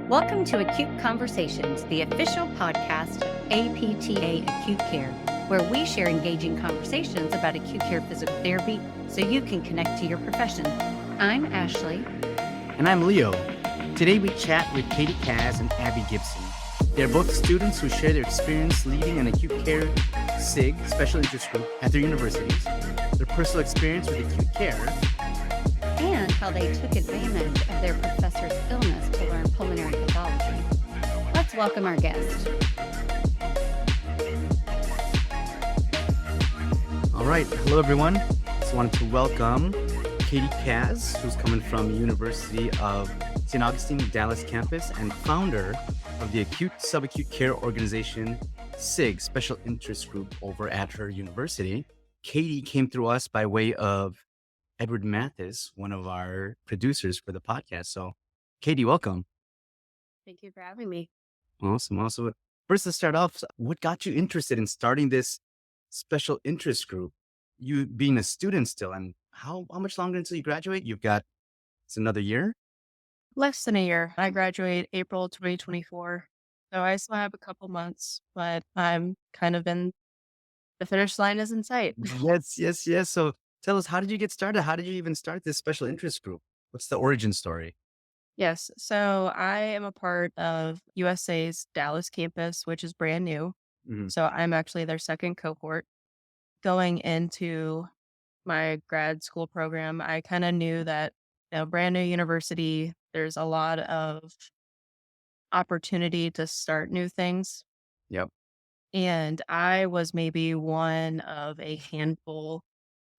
Welcome to Acute Conversations, the official podcast of APTA Acute Care, where we share engaging conversations about acute care physical therapy so you can connect to your profession. I'm Ashley. And I'm Leo. Today we chat with Katie Cazes and Abby Gibson. They're both students who share their experience leading an acute care SIG, special interest group, at their universities, their personal experience with acute care, And how they took advantage of their professor's illness to learn pulmonary pathology. Let's welcome our guest. All right. Hello, everyone. Just wanted to welcome Katie Cazes, who's coming from the University of St. Augustine, Dallas campus, and founder of the Acute Subacute Care Organization, SIG, Special Interest Group over at her university. Katie came through us by way of Edward Mathis, one of our producers for the podcast. So, Katie, welcome. Thank you for having me. Awesome. First, let's start off. What got you interested in starting this special interest group? You being a student still, and how much longer until you graduate? It's another year. Less than a year. I graduate April 2024. So I still have a couple months, but I'm kind of in the finish line is in sight. Yes. So tell us, how did you get started? How did you even start this special interest group? What's the origin story? Yes. So I am a part of USA's Dallas campus, which is brand new. Mhm. So I'm actually their second cohort. Going into my grad school program, I kind of knew that, brand new university, there's a lot of opportunity to start new things. Yep. And I was maybe one of a handful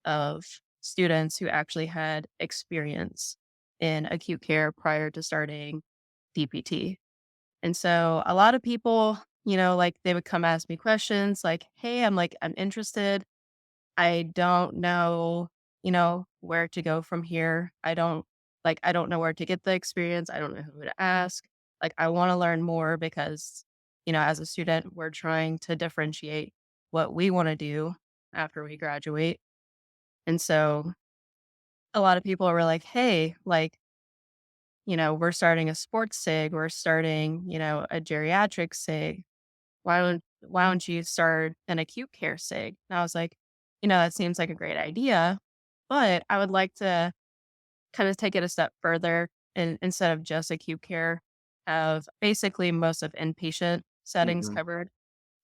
of students who actually had experience in acute care prior to starting DPT. And so a lot of people, like they would come ask me questions like, hey, I'm interested. I don't know, where to go from here. I don't know where to get the experience. I don't know who to ask. Like, I want to learn more because, as a student, we're trying to differentiate what we want to do after we graduate. And so a lot of people were like, hey, we're starting a sports SIG, we're starting, a geriatric SIG. Why don't you start an acute care SIG? And I was like, that seems like a great idea, but I would like to kind of take it a step further and instead of just acute care, have basically most of inpatient settings Mhm. covered.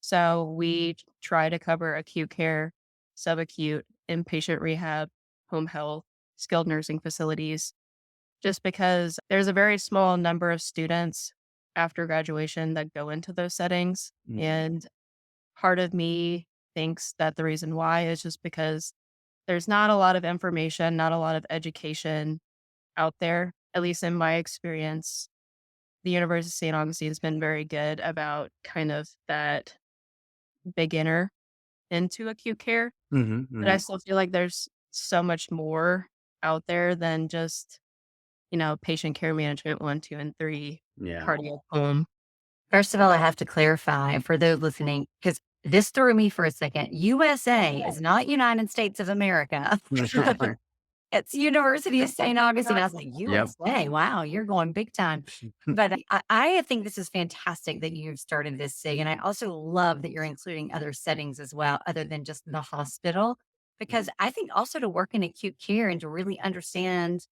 So we try to cover acute care, subacute, inpatient rehab, home health, skilled nursing facilities, just because there's a very small number of students after graduation that go into those settings. Mhm. And part of me thinks that the reason why is just because there's not a lot of information, not a lot of education out there, at least in my experience. The University of St. Augustine has been very good about kind of that beginner into acute care, Mhm. but I Mhm. still feel like there's so much more out there than just, patient care management 1, 2, and 3, Yeah. cardiac home. First of all, I have to clarify for those listening, because this threw me for a second. USA is not United States of America. It's University of St. Augustine. I was like, Yep. USA, wow, you're going big time. But I think this is fantastic that you've started this SIG. And I also love that you're including other settings as well, other than just the hospital, because I think also to work in acute care and to really understand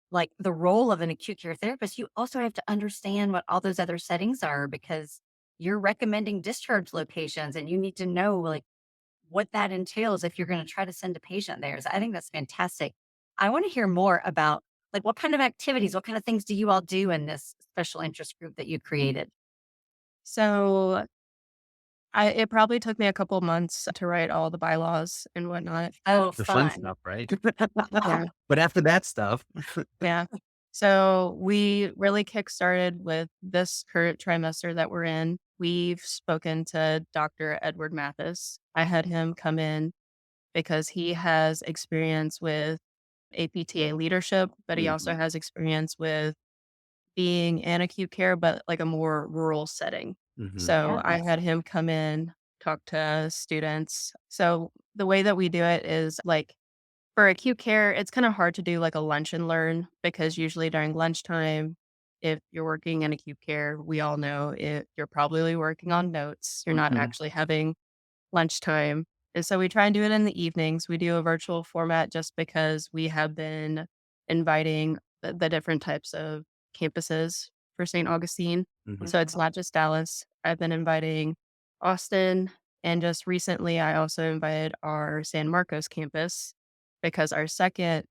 like the role of an acute care therapist, you also have to understand what all those other settings are because you're recommending discharge locations and you need to know like what that entails if you're going to try to send a patient there. So I think that's fantastic. I want to hear more about like what kind of activities, what kind of things do you all do in this special interest group that you created? So it probably took me a couple months to write all the bylaws and whatnot. Oh, The fun fun. stuff, right? Yeah. But after that stuff, Yeah. So we really kickstarted with this current trimester that we're in. We've spoken to Dr. Edward Mathis. I had him come in because he has experience with APTA leadership, but he also Mhm. has experience with being in acute care, but like a more rural setting. Mhm. So I Yes. had him come in, talk to students. So the way that we do it is like for acute care, it's kind of hard to do like a lunch and learn because usually during lunchtime, if you're working in acute care, we all know you're probably working on notes. You're not Mhm, actually having lunchtime. And so we try and do it in the evenings. We do a virtual format just because we have been inviting the different types of campuses for St. Augustine. mhm, So it's not just Dallas. I've been inviting Austin. And just recently, I also invited our San Marcos campus because our second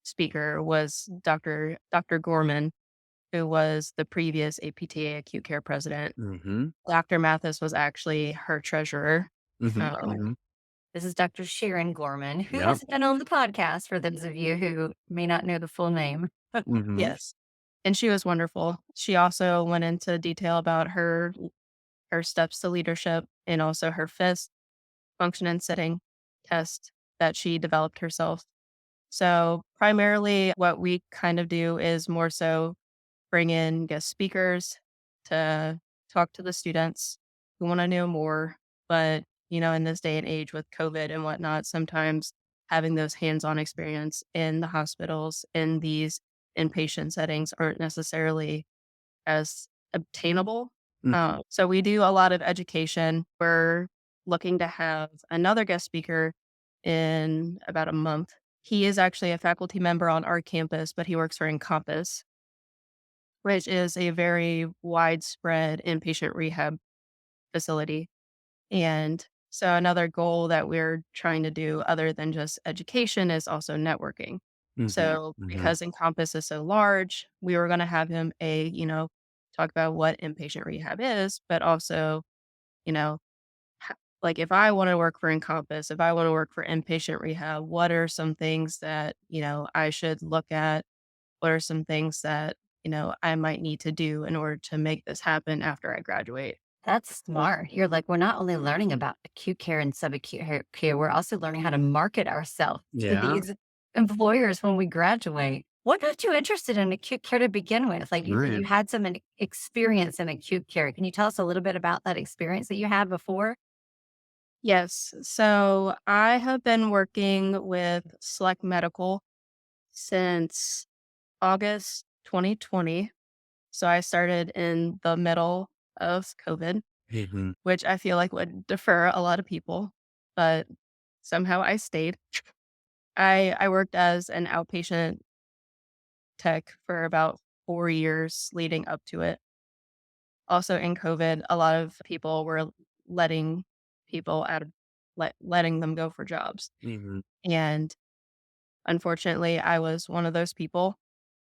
speaker was Dr. Gorman, who was the previous APTA acute care president. mhm, Dr. Mathis was actually her treasurer. mhm, Um, mhm. This is Dr. Sharon Gorman, who Yep. has been on the podcast for those of you who may not know the full name. Mhm, yes, and she was wonderful. She also went into detail about her steps to leadership and also her FIST function and setting test that she developed herself. So primarily what we kind of do is more so bring in guest speakers to talk to the students who want to know more. But, in this day and age with COVID and whatnot, sometimes having those hands on experience in the hospitals in these inpatient settings aren't necessarily as obtainable. mm, So we do a lot of education. We're looking to have another guest speaker in about a month. He is actually a faculty member on our campus, but he works for Encompass, which is a very widespread inpatient rehab facility. And so another goal that we're trying to do other than just education is also networking. mhm, So mhm, because Encompass is so large, we were going to have him talk about what inpatient rehab is, but also, you know, like if I want to work for Encompass, if I want to work for inpatient rehab, what are some things that, I should look at? What are some things that, I might need to do in order to make this happen after I graduate? That's smart. You're like, we're not only learning about acute care and care, we're also learning how to market ourselves to yeah, these employers when we graduate. What got you interested in acute care to begin with? Like you said, right. you had some experience in acute care. Can you tell us a little bit about that experience that you had before? Yes. So I have been working with Select Medical since August 2020. So I started in the middle of COVID, Mhm, which I feel like would defer a lot of people, but somehow I stayed. I worked as an outpatient tech for about 4 years leading up to it. Also in COVID, a lot of people were letting people out of letting them go for jobs. mhm, And unfortunately, I was one of those people.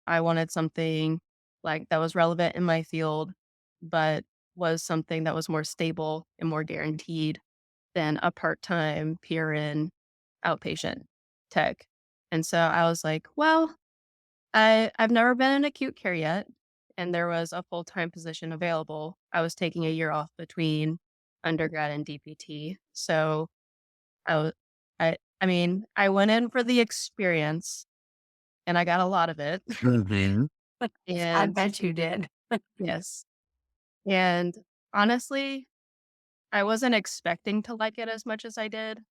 I wanted something like that was relevant in my field, but was something that was more stable and more guaranteed than a part-time PRN outpatient tech. And so I was like, well, I've never been in acute care yet, and there was a full-time position available. I was taking a year off between undergrad and DPT. So I was I went in for the experience and I got a lot of it. mhm, I And bet you did. yes. And honestly, I wasn't expecting to like it as much as I did,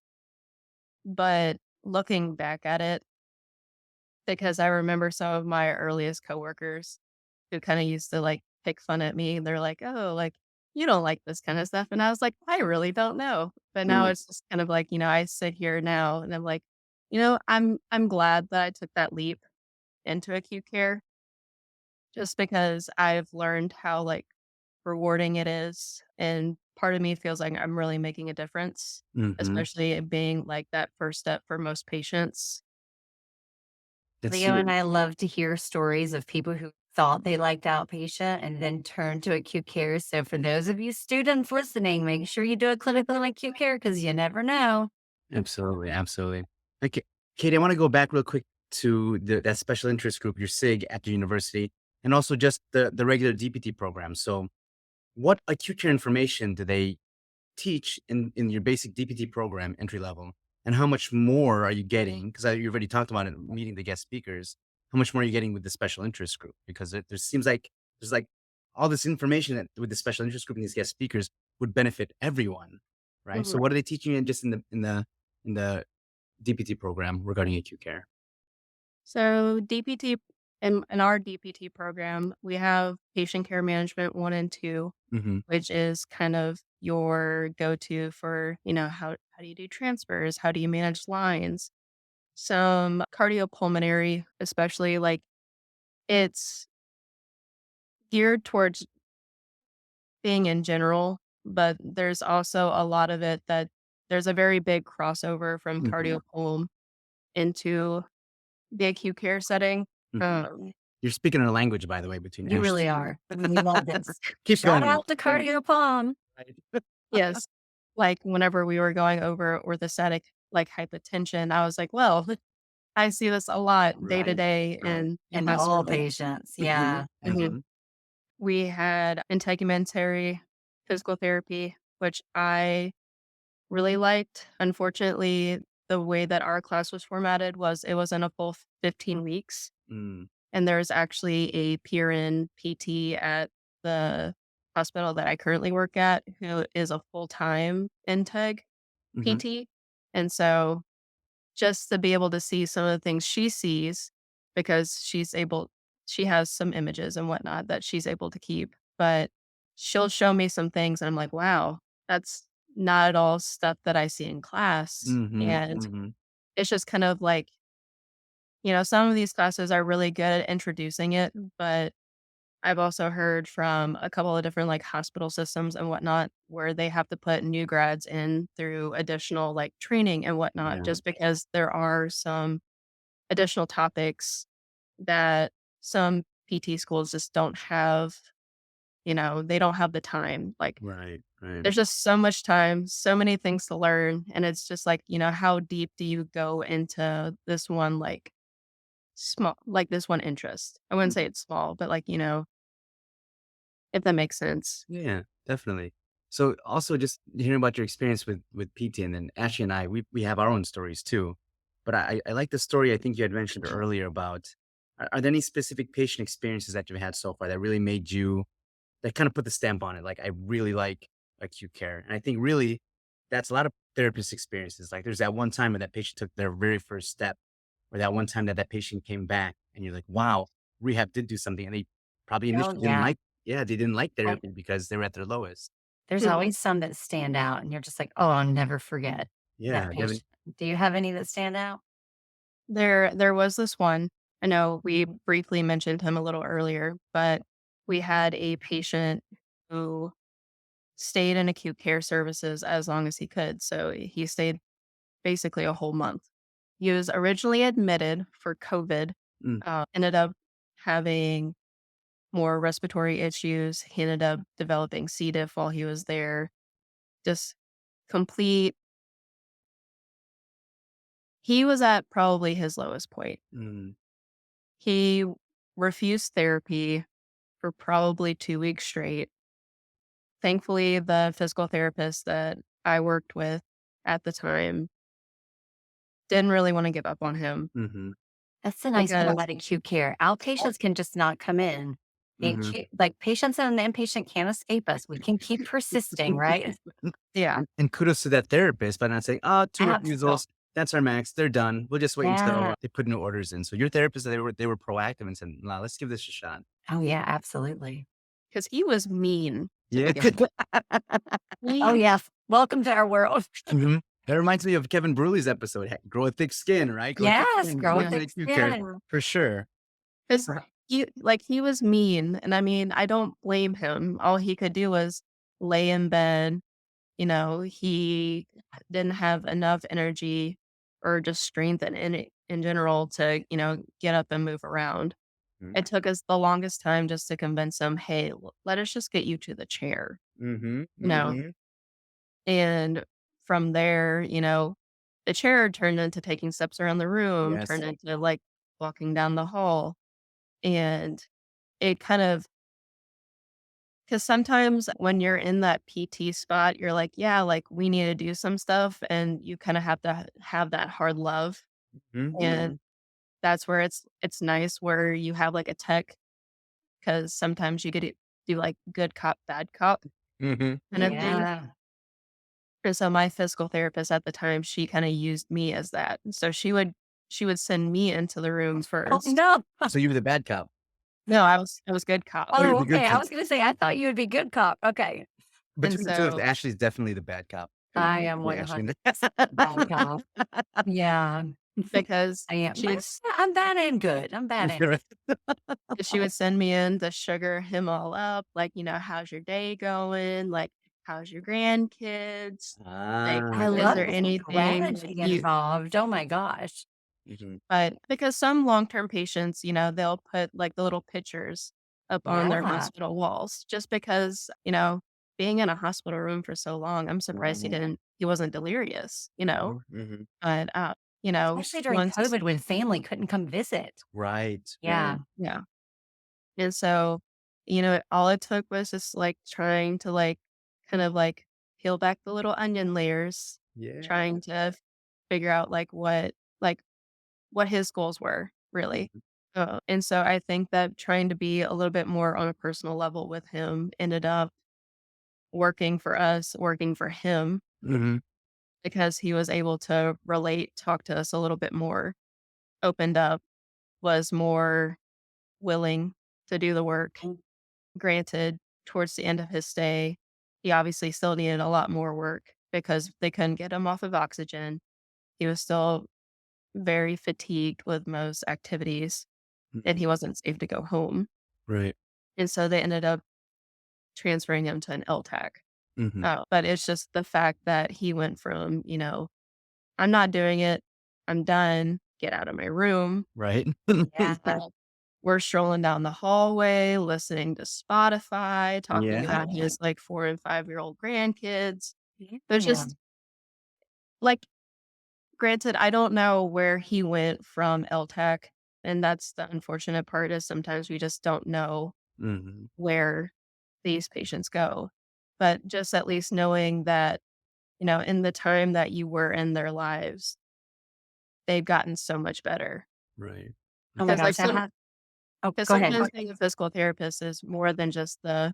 but looking back at it, because I remember some of my earliest coworkers who kind of used to like pick fun at me. They're like, "Oh, like you don't like this kind of stuff." And I was like, "I really don't know." But now mm, it's just kind of like, I sit here now and I'm like, I'm glad that I took that leap into acute care just because I've learned how like rewarding it is. And part of me feels like I'm really making a difference, mhm. especially it being like that first step for most patients. That's Leo super. and I love to hear stories of people who thought they liked outpatient and then turned to acute care. So, for those of you students listening, make sure you do a clinical in acute care because you never know. Absolutely, absolutely. Okay, Katie, I want to go back real quick to that special interest group, your SIG at the university, and also just the regular DPT program. So, what acute care information do they teach in your basic DPT program, entry level, and how much more are you getting? Because you already talked about it, meeting the guest speakers. How much more are you getting with the special interest group? Because there seems like there's like all this information that with the special interest group and these guest speakers would benefit everyone, right? So, what are they teaching you just in the DPT program regarding acute care? So DPT In our DPT program, we have patient care management 1 and 2, Hmm. which is kind of your go-to for, how do you do transfers? How do you manage lines? Some cardiopulmonary, especially, like, it's geared towards being in general, but there's also a lot of it that there's a very big crossover from Hmm. cardiopulm into the acute care setting. Hmm. Um, You're speaking a language, by the way, between You Ashley. really are. We love this. Keep Shout going. out to Cardio Palm. Right. yes, like, whenever we were going over orthostatic, like, hypotension, I was like, "Well, I see this a lot day to Right. day Right. in the And all hospital." patients. Hmm. Yeah. Mhm. Hmm. We had integumentary physical therapy, which I really liked. Unfortunately, the way that our class was formatted was it wasn't a full 15 weeks. Mm. And there's actually a PRN PT at the hospital that I currently work at who is a full-time Integ Hmm. PT. And so just to be able to see some of the things she sees because she has some images and whatnot that she's able to keep, but she'll show me some things and I'm like, wow, that's not at all stuff that I see in class. Hmm. And Hmm. it's just kind of like, some of these classes are really good at introducing it, but I've also heard from a couple of different like hospital systems and whatnot where they have to put new grads in through additional like training and whatnot, Yeah. just because there are some additional topics that some PT schools just don't have, they don't have the time. Like Right. Right. there's just so much time, so many things to learn. And it's just like, how deep do you go into this one, like small, like this one interest? I wouldn't say Mhm. it's small, but like, if that makes sense. Yeah, definitely. So also just hearing about your experience with PT, and then Ashley and I, we have our own stories too. But I like the story I think you had mentioned earlier about are there any specific patient experiences that you've had so far that really made you that kind of put the stamp on it? Like I really like acute care. And I think really that's a lot of therapist experiences. Like there's that one time when that patient took their very first step, or that one time that that patient came back and you're like, wow, rehab did do something. And they probably Oh, initially didn't yeah. like, yeah, they didn't like I therapy because they were at their lowest. There's Mhm. always some that stand out, and you're just like, "Oh, I'll never forget that Yeah. patient." Do you have any that stand out? There was this one. I know we briefly mentioned him a little earlier, but we had a patient who stayed in acute care services as long as he could. So he stayed basically a whole month. He was originally admitted for COVID, Mm, ended up having more respiratory issues. He ended up developing C. diff while he was there. Just complete. He was at probably his lowest point. mm, He refused therapy for probably 2 weeks straight. Thankfully, the physical therapist that I worked with at the time didn't really wanna give up on him mhm, That's the nice part because about acute care. Outpatients can just not come in. The mhm. acute like, patients and the inpatient can't escape us. We can keep persisting, right? yeah, And kudos to that therapist by not saying, "Oh, 2 Absolutely. refusals. That's our max. They're done. We'll just wait until Yeah. they put new orders in." So your therapist, they were proactive and said, "Nah, let's give this a shot." Oh, yeah, absolutely. because he was mean to Yeah. begin with. Oh, He yeah. Welcome to our world. Mhm. That reminds me of Kevin Bruley's episode, "Grow a thick skin," right? Grow a thick Yes, skin, grow a work in yeah, thick acute care skin. for sure. 'cause Right. he was mean, and I mean, I don't blame him. All he could do was lay in bed, he didn't have enough energy or just strength in general to, get up and move around. Mhm, It took us the longest time just to convince him, "Hey, let us just get you to the chair," mhm, you know? mhm. And from there, the chair turned into taking steps around the room, Yes. turned into, like, walking down the hall, and it kind of, because sometimes when you're in that PT spot, you're like, "Yeah, like, we need to do some stuff," and you kinda have to have that hard love, Mhm, and that's where it's nice where you have, like, a tech, because sometimes you get to do, like, good cop, bad cop mhm, kind of thing. Yeah. And so my physical therapist at the time, she kinda used me as that. So she would she would send me into the room Oh, first. no. So you were the bad cop. No, I was good cop. Oh, you're Oh, the good okay. I cop. was gonna say, I thought you would be good cop. Okay. And Between the two of us, so Ashley's definitely the bad cop. I am Yeah, Ashley. 100% bad cop. Yeah. because I am. she But would I'm bad and good. I'm bad and You're right. she would send me in to sugar him all up, like, "How's your day going? Like, how's your grandkids? Like, I Okay. is love there the anything like strategy you" involved. Oh my gosh. Mhm. but because some long-term patients, they'll put, like, the little pictures up on their Yeah. hospital walls just because, being in a hospital room for so long, I'm surprised he wasn't delirious, Mhm, mhm. but, Especially during once COVID when family couldn't come visit. Right, right. Yeah. yeah. And so, all it took was just like trying to like kind of like peel back the little onion layers, Yeah. trying to figure out like what his goals were really. Mhm, And so I think that trying to be a little bit more on a personal level with him ended up working for us, working for him mhm. because he was able to relate, talk to us a little bit more, opened up, was more willing to do the work. Granted, towards the end of his stay, he obviously still needed a lot more work because they couldn't get him off of oxygen. He was still very fatigued with most activities, and Mhm. he wasn't safe to go home. Right. And so they ended up transferring him to an LTAC. Mhm. But it's just the fact that he went from, I'm not doing it, I'm done, get out of my room. Right. Yeah. We're strolling down the hallway, listening to Spotify, talking Yeah. about his, like, 4 and 5-year-old grandkids. There's Yeah. just like, granted, I don't know where he went from LTAC, and that's the unfortunate part is sometimes we just don't know Mhm. where these patients go. But just at least knowing that, in the time that you were in their lives, they've gotten so much better. Right. Oh my Because like, gosh. Oh, because go ahead. sometimes being a physical therapist is more than just the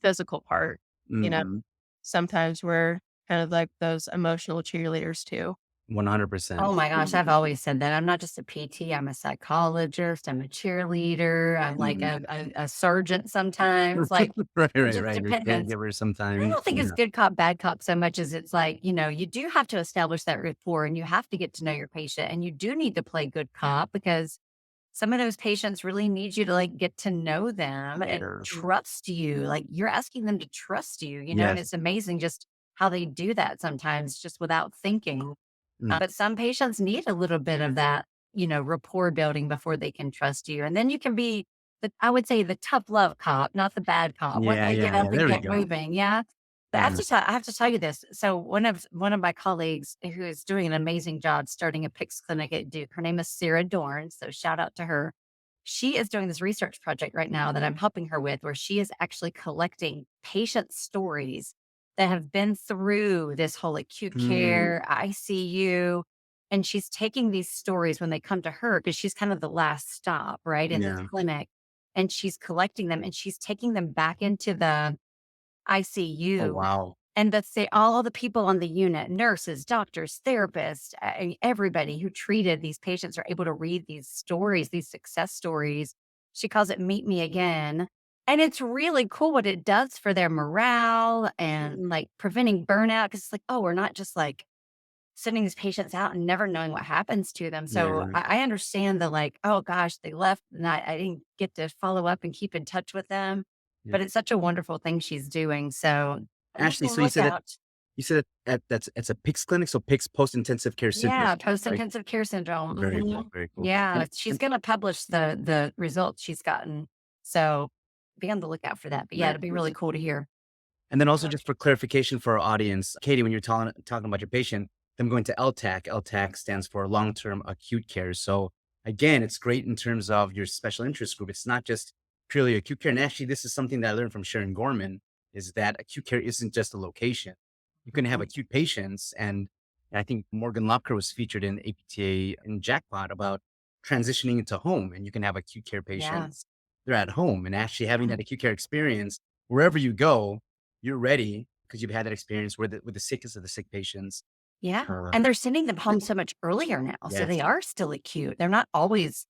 physical part, you know? Mhm. Sometimes we're kind of like those emotional cheerleaders too. 100%. Oh my gosh, I've always said that. I'm not just a PT, I'm a psychologist, I'm a cheerleader, I'm like Mhm. a surgeon sometimes. Like Right, it right, just right. You're a depends. caregiver I sometimes. don't think it's Yeah. good cop, bad cop so much as it's like, you do have to establish that rapport and you have to get to know your patient and you do need to play good cop because some of those patients really need you to like get to know them and Sure. trust you. Like you're asking them to trust you, and Yes. it's amazing just how they do that sometimes just without thinking. Mm. But some patients need a little bit of that, rapport building before they can trust you. And then you can be I would say the tough love cop, not the bad cop. Once Yeah, they yeah, get yeah. up and There we get go. moving. Yeah. But Yeah. I have to tell you this. So one of my colleagues who is doing an amazing job starting a PICS clinic at Duke, her name is Sarah Dorn. So shout out to her. She is doing this research project right now that I'm helping her with, where she is actually collecting patient stories that have been through this whole acute Mm. care, ICU, and she's taking these stories when they come to her because she's kind of the last stop, right, in this Yeah. clinic, and she's collecting them and she's taking them back into the Oh, ICU. wow. And let's say all the people on the unit, nurses, doctors, therapists, everybody who treated these patients are able to read these stories, these success stories. She calls it Meet Me Again. And it's really cool what it does for their morale and like preventing burnout. Cause it's like, oh, we're not just like sending these patients out and never knowing what happens to them. So Yeah. I understand the like, oh gosh, they left and I didn't get to follow up and keep in touch with them. Yeah. But it's such a wonderful thing she's doing. So be on Ashley, the so lookout. you said that that's it's a PICS clinic, so PICS post-intensive care syndrome, Yeah, right? post-intensive care syndrome. Very cool, Mhm. very cool. Yeah, And she's and gonna publish the results she's gotten. So be on the lookout for that. But yeah, right. it'd be really cool to hear. And then also just for clarification for our audience, Katie, when you're talking about your patient, them going to LTAC, LTAC stands for long-term acute care. So again, it's great in terms of your special interest group. It's not just purely acute care. And actually, this is something that I learned from Sharon Gorman, is that acute care isn't just a location. You can have Mhm. acute patients. And I think Morgan Loepker was featured in APTA in Jackpot about transitioning into home. And you can have acute care Yeah. patients. They're at home and actually having Yeah. that acute care experience wherever you go, you're ready because you've had that experience with the sickest of the sick patients. Yeah. Uh, And they're sending them home so much earlier now. So yes. they are still acute. They're not always,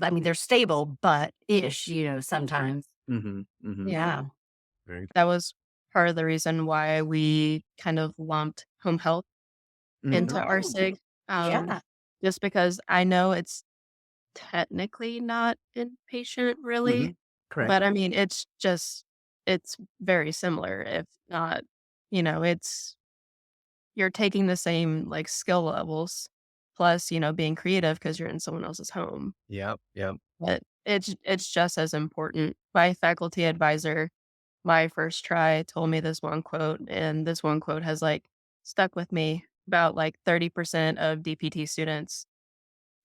I mean, they're stable, but ish, sometimes. Mm-hmm. Yeah. Very. That was part of the reason why we kind of lumped home health into our Oh, SIG, yeah. just because I know it's technically not inpatient Mm-hmm. really, Correct. but I mean, it's very similar, if not, it's you're taking the same, like, skill levels plus, being creative because 'cause you're in someone else's home, Yep. Yep. but it's just as important. My faculty advisor, my first try, told me this one quote, and this one quote has, like, stuck with me. About, like, 30% of DPT students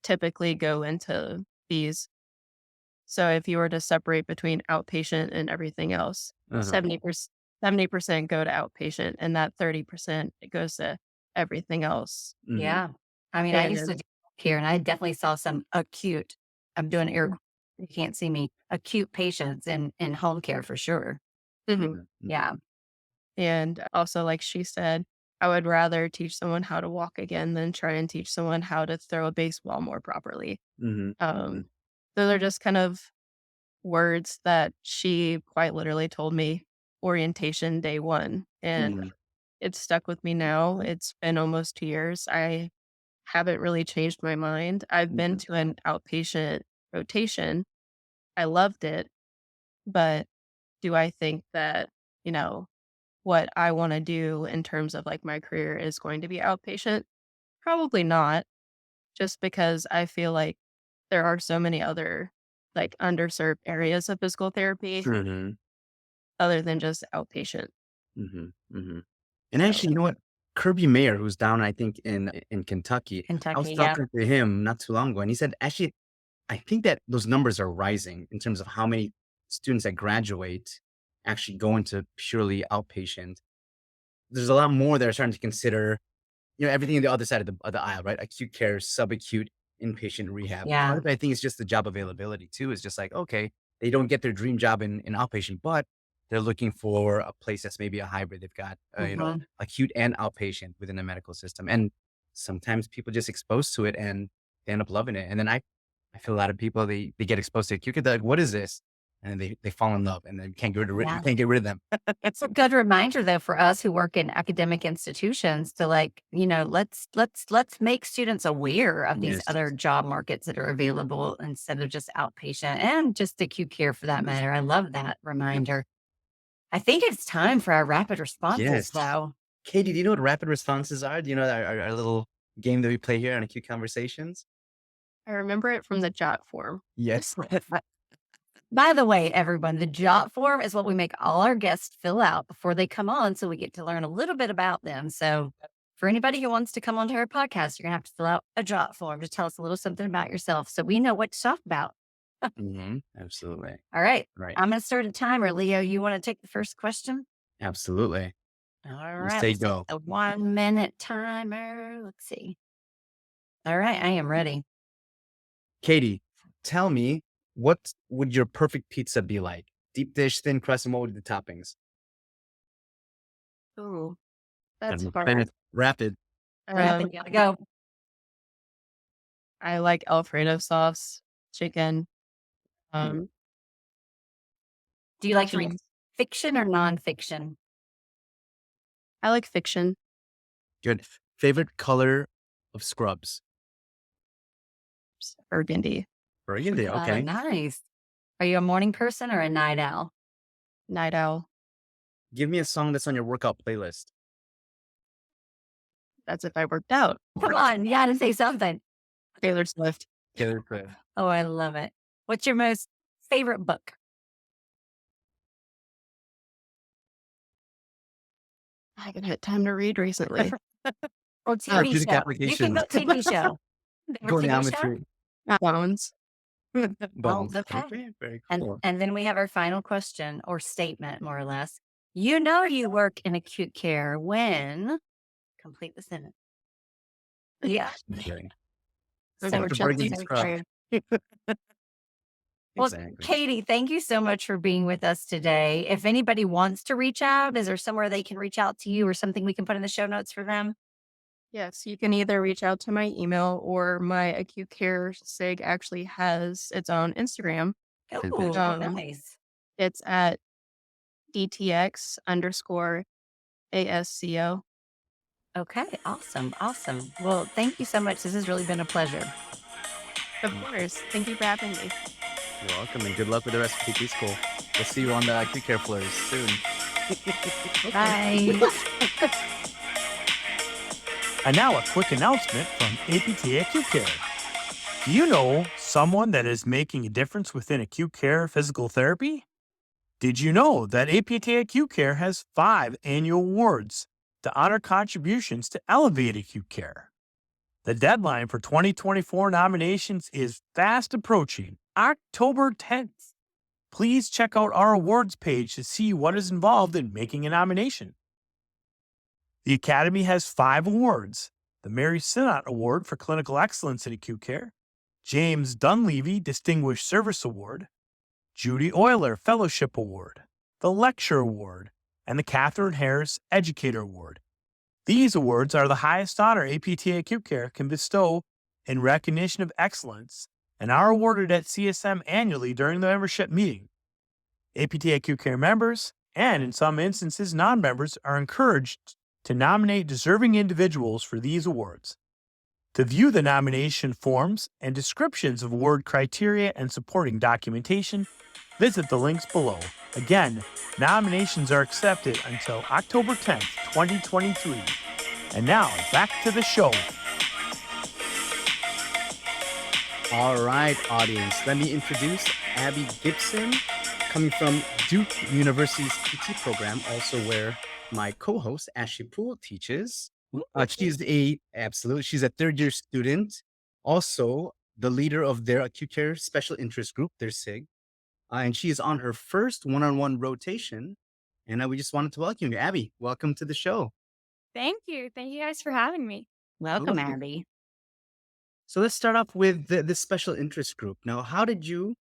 typically go into these. So if you were to separate between outpatient and everything else, Uh-huh. 70% go to outpatient, and that 30% it goes to everything else. Mm-hmm. Yeah. I mean, I used to And do here and I definitely saw some acute, I'm doing air, you can't see me, acute patients in home care for sure. mhm, Mm-hmm. Yeah. and also, like she said, I would rather teach someone how to walk again than try and teach someone how to throw a baseball more properly. Mm-hmm. Mm-hmm. Um, those are just kind of words that she quite literally told me orientation day 1, and Mm-hmm. it's stuck with me now. It's been almost 2 years. I haven't really changed my mind. I've been Mm-hmm. to an outpatient rotation. I loved it, but do I think that, you know, what I wanna do in terms of, like, my career is going to be outpatient? Probably not, just because I feel like there are so many other, like, underserved areas of physical therapy Mm-hmm. other than just outpatient. Mm-hmm. Mm-hmm. And So actually, you know what? Kirby Mayer, who's down, I think, in Kentucky, I was Kentucky. Yeah. talking to him not too long ago, and he said, actually, I think that those numbers are rising in terms of how many students that graduate actually go into purely outpatient. There's a lot more that are starting to consider, everything on the other side of the aisle, right? Acute care, subacute, inpatient rehab. Part Yeah. of it, I think, is just the job availability too. Is just like, okay, they don't get their dream job in outpatient, but they're looking for a place that's maybe a hybrid. They've got, Hmm. acute and outpatient within the medical system. And sometimes people just exposed to it and they end up loving it. And then I feel a lot of people, they get exposed to acute care. They're like, what is this? And then they fall in love and then you Yeah. can't get rid of them. It's a good reminder though for us who work in academic institutions to like, let's make students aware of these Yes. other job markets that are available instead of just outpatient and just acute care for that matter. I love that reminder. I think it's time for our rapid responses Yes. though. Katie, do you know what rapid responses are? Do you know our little game that we play here on Acute Conversations? I remember it from the jot form. Yes. By the way, everyone, the jot form is what we make all our guests fill out before they come on. So we get to learn a little bit about them. So for anybody who wants to come onto our podcast, you're going to have to fill out a jot form to tell us a little something about yourself so we know what to talk about. Absolutely. All right. Right. I'm going to start a timer. Leo, you want to take the first question? Absolutely. All You right. say Let's take go. the 1 minute timer. Let's see. All right. I am ready. Katie, tell me, what would your perfect pizza be like? Deep dish, thin crust, and what would be the toppings? Ooh, And that's we'll hard. finish rapid. Rapid. Gotta go. I like Alfredo sauce, chicken, Mm, um, Do you like to read cheese. fiction or nonfiction? I like fiction, good. Favorite color of scrubs? burgundy, Burgundy. Okay. Nice. Are you a morning person or a night owl? night owl. Give me a song that's on your workout playlist. That's if I worked out. Come on, you gotta say something. Taylor Swift. Taylor Swift. Oh, I love it. What's your most favorite book I haven't had time to read recently. or TV Therapeutic show? You can applications. go TV show. Favorite TV show? Goniometry. Bones. Oh, Bones. okay. Okay. Very And cool. and then we have our final question or statement, more or less. You know you work in acute care when complete the sentence. Yeah. Okay. So After burgundy Unfortunately, scrub. well, Exactly. Katie, thank you so much for being with us today. If anybody wants to reach out, is there somewhere they can reach out to you or something we can put in the show notes for them? Yes, you can either reach out to my email or my acute care SIG actually has its own Instagram. Fantastic. Oh, Um, nice. it's at DTX_ASCO. Okay, awesome, awesome. Well, thank you so much. This has really been a pleasure. Of course. Thank you for having me. You're welcome, and good luck with the rest of PT school. We'll see you on the acute care floors soon. Okay. Bye. And now a quick announcement from APT Acute Care. Do you know someone that is making a difference within acute care physical therapy? Did you know that APT Acute Care has 5 annual awards to honor contributions to elevate acute care? The deadline for 2024 nominations is fast approaching, October 10th. Please check out our awards page to see what is involved in making a nomination. The Academy has 5 awards: the Mary Sinnott Award for Clinical Excellence in Acute Care, James Dunleavy Distinguished Service Award, Judy Euler Fellowship Award, the Lecture Award, and the Catherine Harris Educator Award. These awards are the highest honor APT Acute Care can bestow in recognition of excellence and are awarded at CSM annually during the membership meeting. APT Acute Care members, and in some instances non-members, are encouraged to nominate deserving individuals for these awards. To view the nomination forms and descriptions of award criteria and supporting documentation, visit the links below. Again, nominations are accepted until October 10th, 2023. And now, back to the show. All right, audience, let me introduce Abby Gibson, coming from Duke University's PT program, also where my co-host Ashley Poole teaches. She's a third-year student, also the leader of their acute care special interest group, their SIG, and she is on her first one-on-one rotation. And we just wanted to welcome you, Abby. Welcome to the show. Thank you. Thank you guys for having me. Welcome, Absolutely. Abby. So let's start off with this special interest group. Now, how did you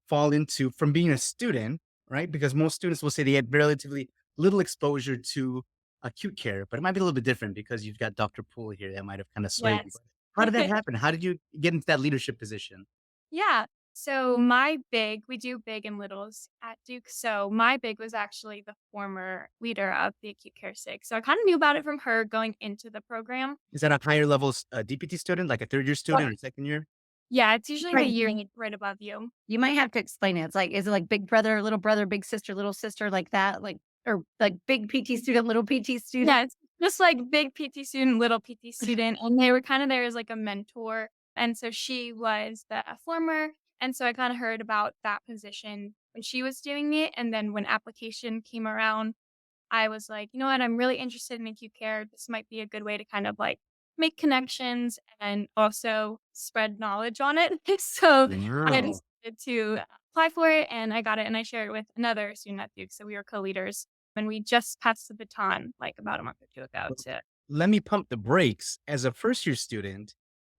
fall into from being a student, right? Because most students will say they had relatively little exposure to acute care, but it might be a little bit different because you've got Dr. Poole here that might have kind of swayed you. Yes. How did that happen? How did you get into that leadership position? Yeah. So we do big and littles at Duke. So my big was actually the former leader of the acute care SIG. So I kind of knew about it from her going into the program. Is that a higher level DPT student, like a third year student or second year? Yeah, it's usually the Right. year right above you. You might have to explain it. It's like, is it like big brother, big sister, little sister, like that? Like, or like big PT student, little PT student? Yeah, it's just like big PT student, little PT student. And they were kind of there as like a mentor. And so she was the former. And so I kind of heard about that position when she was doing it. And then when application came around, I was like, you know what? I'm really interested in acute care. This might be a good way to kind of like make connections and also spread knowledge on it. So I Wow. decided to apply for it and I got it and I shared it with another student at Duke. So we were co-leaders and we just passed the baton like about a month or two ago to Let me pump the brakes. As a first year student,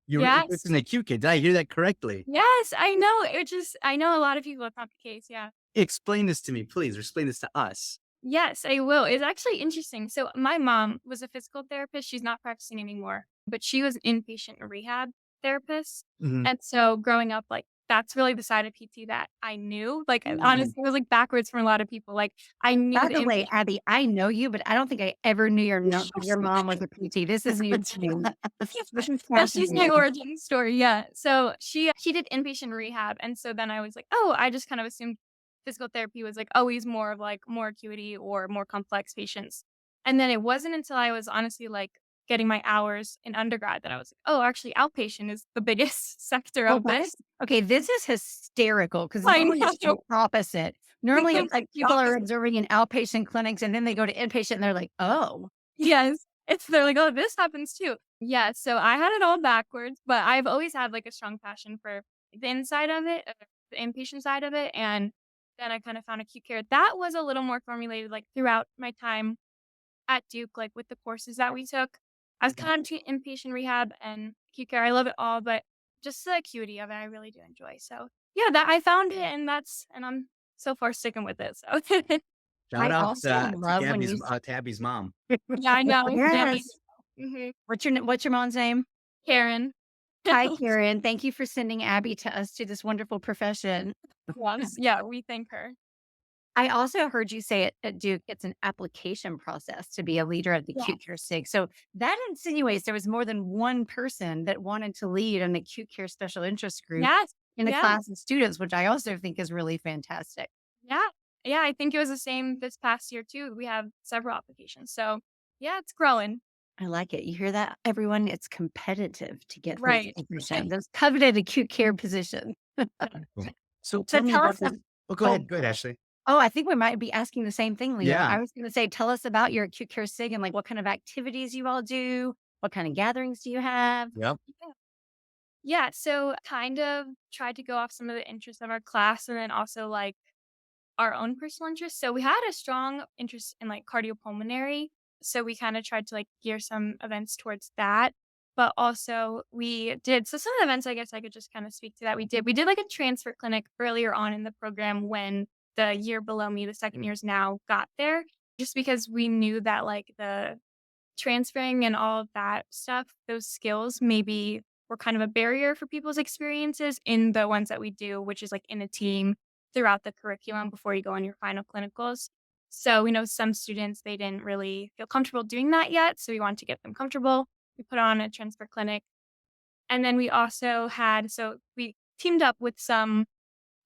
you were yes. interested in acute care. Did I hear that correctly? Yes, I know. I know a lot of people, it's not the case. Yeah. Explain this to me, please. Or explain this to us. Yes, I will. It's actually interesting. So my mom was a physical therapist. She's not practicing anymore, but she was an inpatient rehab therapist. Mhm. And so growing up, like that's really the side of PT that I knew. Like Mhm. honestly, it was like backwards from a lot of people. Like I knew By the the way, inpatient. Abby, I know you, but I don't think I ever knew your mom was a PT. This is new to me. This is That's just my fascinating. origin story. Yeah. So she did inpatient rehab, and so then I was like, oh, I just kind of assumed physical therapy was like always more of like more acuity or more complex patients. And then it wasn't until I was honestly like getting my hours in undergrad that I was like, oh, actually, outpatient is the biggest sector Oh, of this. okay. This is hysterical because I normally it's the know. opposite. Normally it's like The people are opposite. observing in outpatient clinics and then they go to inpatient and they're like, oh, Yes. They're like, oh, this happens too. Yeah. So I had it all backwards, but I've always had like a strong passion for the inside of it, the inpatient side of it. And then I kind of found acute care. That was a little more formulated like throughout my time at Duke, like with the courses that we took. I was kind of between inpatient rehab and acute care. I love it all, but just the acuity of it, I really do enjoy. So yeah, that I found it and I'm so far sticking with it. So Shout I out also love when you To Abby's mom. yeah, I know. yes. hmm What's your mom's name? Karen. Hi, Karen. Thank you for sending Abby to us to this wonderful profession. Yes. Yeah, we thank her. I also heard you say at Duke, it's an application process to be a leader of the Yeah. acute care SIG. So that insinuates there was more than one person that wanted to lead an acute care special interest group Yes. in a Yeah. class of students, which I also think is really fantastic. Yeah. Yeah. I think it was the same this past year too. We have several applications. So yeah, it's growing. I like it. You hear that, everyone? It's competitive to get those Right. positions, those coveted acute care positions. Cool. So So tell me tell about us. this. Oh, go Oh, ahead. Go ahead, Ashley. oh, I think we might be asking the same thing, Leo. Yeah. I was going to say, tell us about your acute care SIG and like what kind of activities you all do. What kind of gatherings do you have? Yep. Yeah. Yeah. So kind of tried to go off some of the interests of our class and then also like our own personal interests. So we had a strong interest in like cardiopulmonary. So we kind of tried to like gear some events towards that. But also we did some of the events I guess I could just kind of speak to that. We did like a transfer clinic earlier on in the program when the year below me, the second years now got there. Just because we knew that like the transferring and all of that stuff, those skills maybe were kind of a barrier for people's experiences in the ones that we do, which is like in a team throughout the curriculum before you go on your final clinicals. So we know some students, they didn't really feel comfortable doing that yet. So we wanted to get them comfortable. We put on a transfer clinic. And then we also we teamed up with some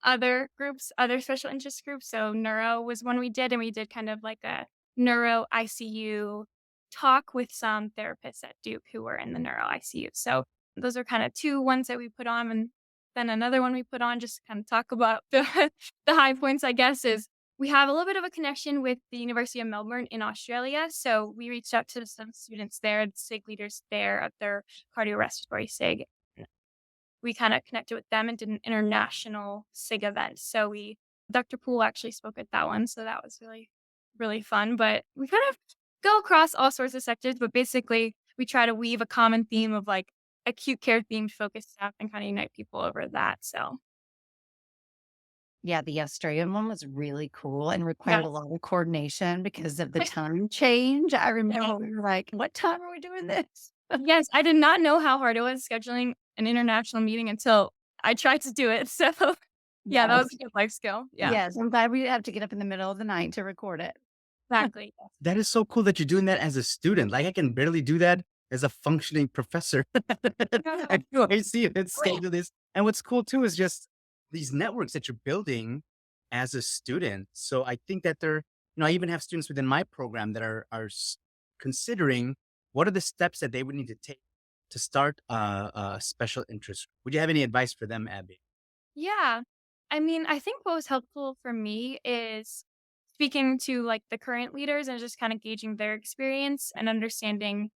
other groups, other special interest groups. So neuro was one we did, and we did kind of like a neuro ICU talk with some therapists at Duke who were in the neuro ICU. So those are kind of two ones that we put on, and then another one we put on just to kind of talk about the the high points, I guess, is we have a little bit of a connection with the University of Melbourne in Australia. So we reached out to some students there, SIG leaders there at their cardiorespiratory SIG, we kind of connected with them and did an international SIG event. So Dr. Poole actually spoke at that one. So that was really, really fun. But we kind of go across all sorts of sectors, but basically we try to weave a common theme of like acute care themed focused stuff and kind of unite people over that. So Yeah, the Australian one was really cool and required a yes. lot of coordination because of the time change. I remember we were like, what time are we doing this? Yes, I did not know how hard it was scheduling an international meeting until I tried to do it. So yeah, that Yes. was a good life skill. Yeah, Yes. I'm glad we didn't have to get up in the middle of the night to record it. exactly. That is so cool that you're doing that as a student. Like I can barely do that as a functioning professor. I know I see it. It's schedule this. And what's cool too is just these networks that you're building as a student. So I think that I even have students within my program that are considering what are the steps that they would need to take to start a special interest. Would you have any advice for them, Abby? Yeah. I mean, I think what was helpful for me is speaking to like the current leaders and just kind of gauging their experience and understanding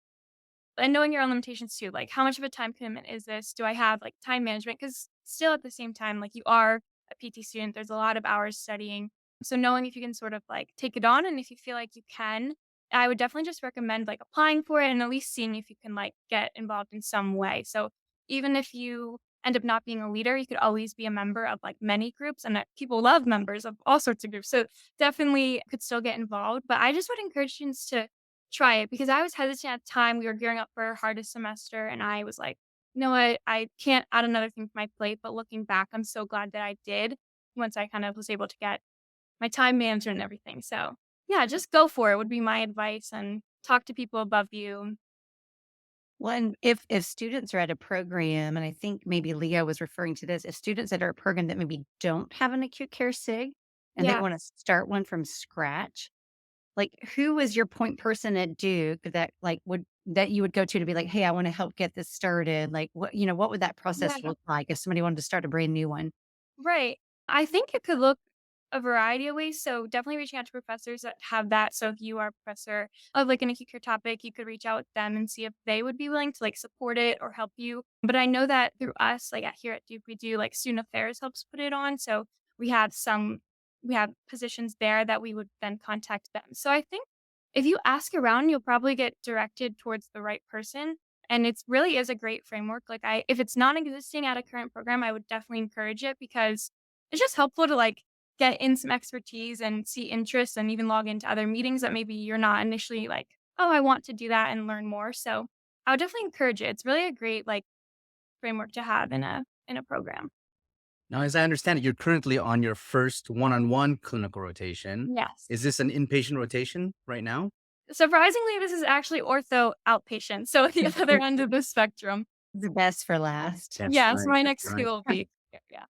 and knowing your own limitations too. Like, how much of a time commitment is this? Do I have like time management? Because still at the same time, like you are a PT student, there's a lot of hours studying. So knowing if you can sort of like take it on and if you feel like you can, I would definitely just recommend like applying for it and at least seeing if you can like get involved in some way. So even if you end up not being a leader, you could always be a member of like many groups and people love members of all sorts of groups. So definitely could still get involved. But I just would encourage students to try it because I was hesitant at the time. We were gearing up for our hardest semester, and I was like, you know what? I can't add another thing to my plate. But looking back, I'm so glad that I did once I kind of was able to get my time management and everything. So, yeah, just go for it would be my advice and talk to people above you. Well, and if students are at a program, and I think maybe Leo was referring to this, if students that are a program that maybe don't have an acute care SIG and they Yeah. want to start one from scratch, like who was your point person at Duke that like would that you would go to be like, hey, I want to help get this started? Like what would that process Yeah. look like if somebody wanted to start a brand new one? Right. I think it could look a variety of ways. So definitely reaching out to professors that have that. So if you are a professor of like an acute care topic, you could reach out with them and see if they would be willing to like support it or help you. But I know that through us, like here at Duke, we do like student affairs helps put it on. So we have we have positions there that we would then contact them. So I think if you ask around, you'll probably get directed towards the right person. And it's really is a great framework. If it's non-existing at a current program, I would definitely encourage it because it's just helpful to like get in some expertise and see interest and even log into other meetings that maybe you're not initially like oh, I want to do that and learn more. So I would definitely encourage it. It's really a great like framework to have in a program. Now, as I understand it, you're currently on your first one-on-one clinical rotation. Yes. Is this an inpatient rotation right now? Surprisingly, this is actually ortho outpatient. So at the other end of the spectrum. The best for last. That's Yes, right. my That's next right. skill will be yeah.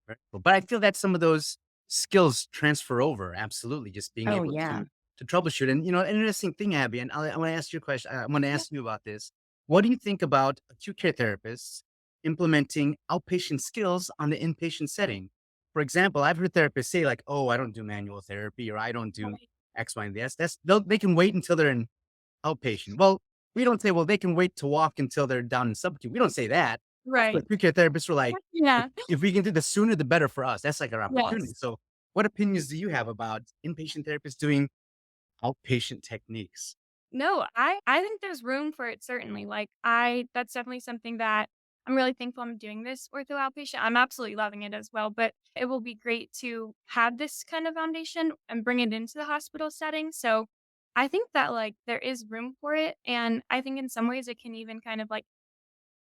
Very cool. But I feel that some of those skills transfer over. Absolutely, just being Oh, able yeah. to troubleshoot. And an interesting thing, Abby, and I want to ask you a question. I want to ask you about this. What do you think about acute care therapists implementing outpatient skills on the inpatient setting? For example, I've heard therapists say like, "Oh, I don't do manual therapy," or "I don't do Right. X, Y, and Z." They can wait until they're in outpatient. Well, we don't say, well, they can wait to walk until they're down in subacute. We don't say that. Also, Right. acute care therapists were like, Yeah. if we can do the sooner, the better for us. That's like our opportunity. Yes. So, what opinions do you have about inpatient therapists doing outpatient techniques? No, I think there's room for it certainly. Like I that's definitely something that I'm really thankful I'm doing this ortho outpatient. I'm absolutely loving it as well, but it will be great to have this kind of foundation and bring it into the hospital setting. So I think that like there is room for it and I think in some ways it can even kind of like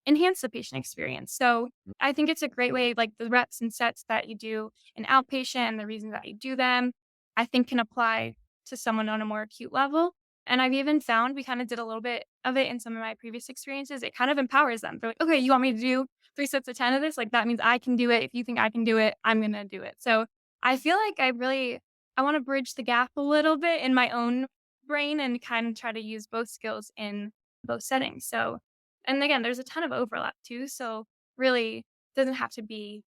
enhance the patient experience. So I think it's a great way, like the reps and sets that you do in outpatient and the reasons that you do them, I think can apply to someone on a more acute level. And I've even found we kind of did a little bit of it in some of my previous experiences. It kind of empowers them. They're like, okay, you want me to do 3 sets of 10 of this? Like that means I can do it. If you think I can do it, I'm gonna do it. So I feel like I want to bridge the gap a little bit in my own brain and kind of try to use both skills in both settings. So and again, there's a ton of overlap too, so really doesn't have to be